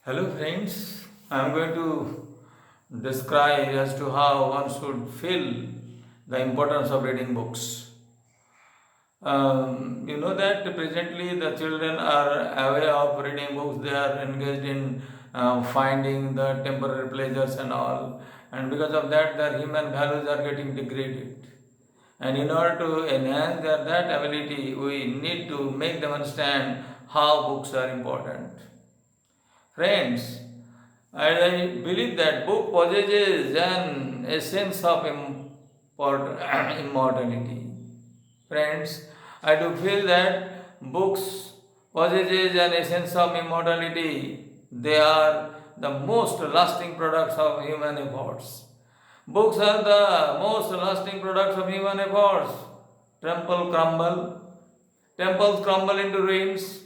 Hello friends, I am going to describe as to how one should feel the importance of reading books. You know that presently the children are aware of reading books, they are engaged in finding the temporary pleasures and all, and because of that their human values are getting degraded. And in order to enhance that ability, we need to make them understand how books are important. Friends, I believe that book possesses an essence of immortality. Friends, I do feel that books possesses an essence of immortality. They are the most lasting products of human efforts. Books are the most lasting products of human efforts. Temple crumble, Temples crumble into ruins,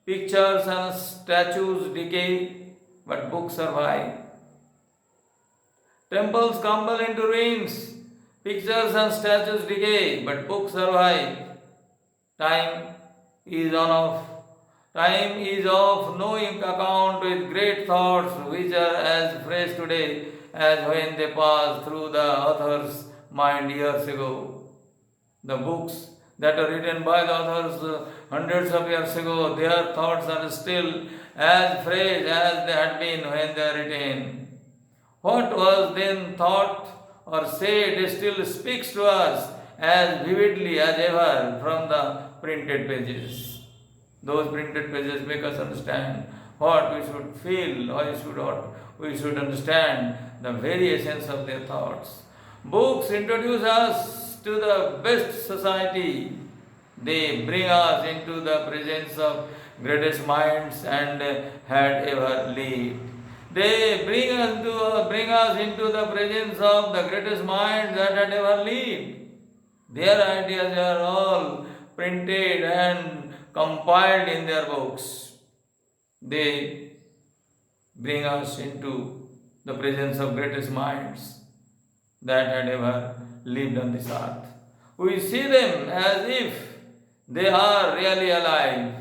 pictures and statues decay, but books survive. Temples crumble into ruins, pictures and statues decay, but books survive. Time is on of Time is of no account with great thoughts which are as fresh today as when they passed through the author's mind years ago. The books that are written by the authors hundreds of years ago, their thoughts are still as fresh as they had been when they are written. What was then thought or said still speaks to us as vividly as ever from the printed pages. Those printed pages make us understand what we should feel, what we should understand the very essence of their thoughts. Books introduce us to the best society. They bring us into the presence of greatest minds and had ever lived. They bring us into the presence of the greatest minds that had ever lived. Their ideas are all printed and compiled in their books. They bring us into the presence of greatest minds that had ever lived on this earth. We see them as if they are really alive.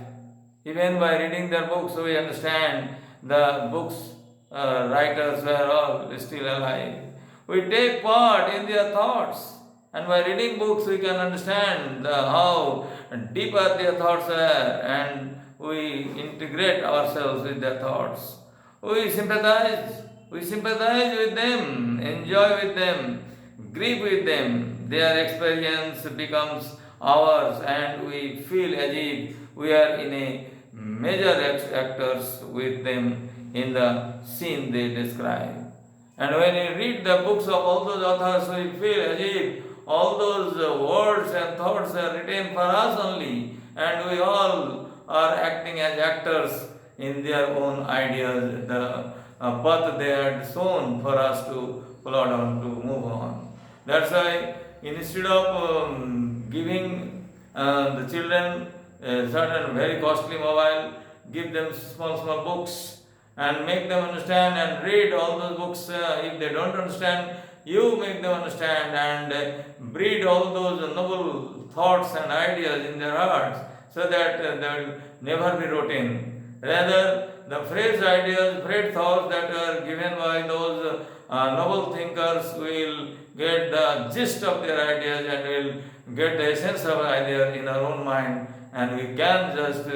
Even by reading their books, we understand the books writers were all still alive. We take part in their thoughts, and by reading books, we can understand how deeper their thoughts are, and we integrate ourselves with their thoughts. We sympathize with them, enjoy with them, grieve with them. Their experience becomes ours, and we feel as if we are in a major actors with them in the scene they describe. And when we read the books of all those authors, we feel as if all those words and thoughts are written for us only, and we all are acting as actors in their own ideas, the path they had shown for us to plod on, to move on. That's why instead of giving the children a certain very costly mobile, give them small books and make them understand and read all those books. If they don't understand, you make them understand and breed all those noble thoughts and ideas in their hearts so that they will never be rotten. Rather, the fresh ideas, fresh thoughts that are given by those noble thinkers will get the gist of their ideas and will get the essence of ideas in our own mind, and we can just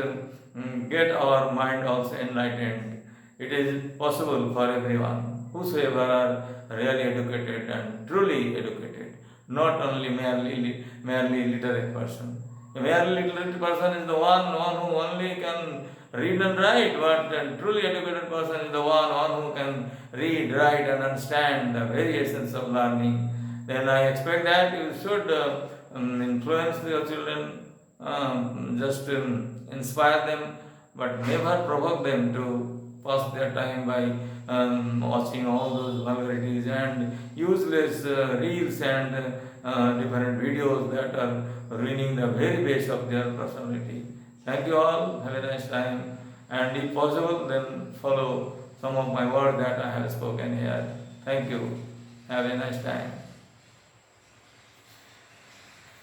get our mind also enlightened. It is possible for everyone, whosoever are really educated and truly educated, not only merely literate person. A merely literate person is the one who only can read and write, but a truly educated person is the one who can read, write, and understand the very essence of learning. Then I expect that you should influence your children, just inspire them, but never provoke them to pass their time by watching all those vulgarities and useless reels and different videos that are ruining the very base of their personality. Thank you all. Have a nice time. And if possible, then follow some of my words that I have spoken here. Thank you. Have a nice time.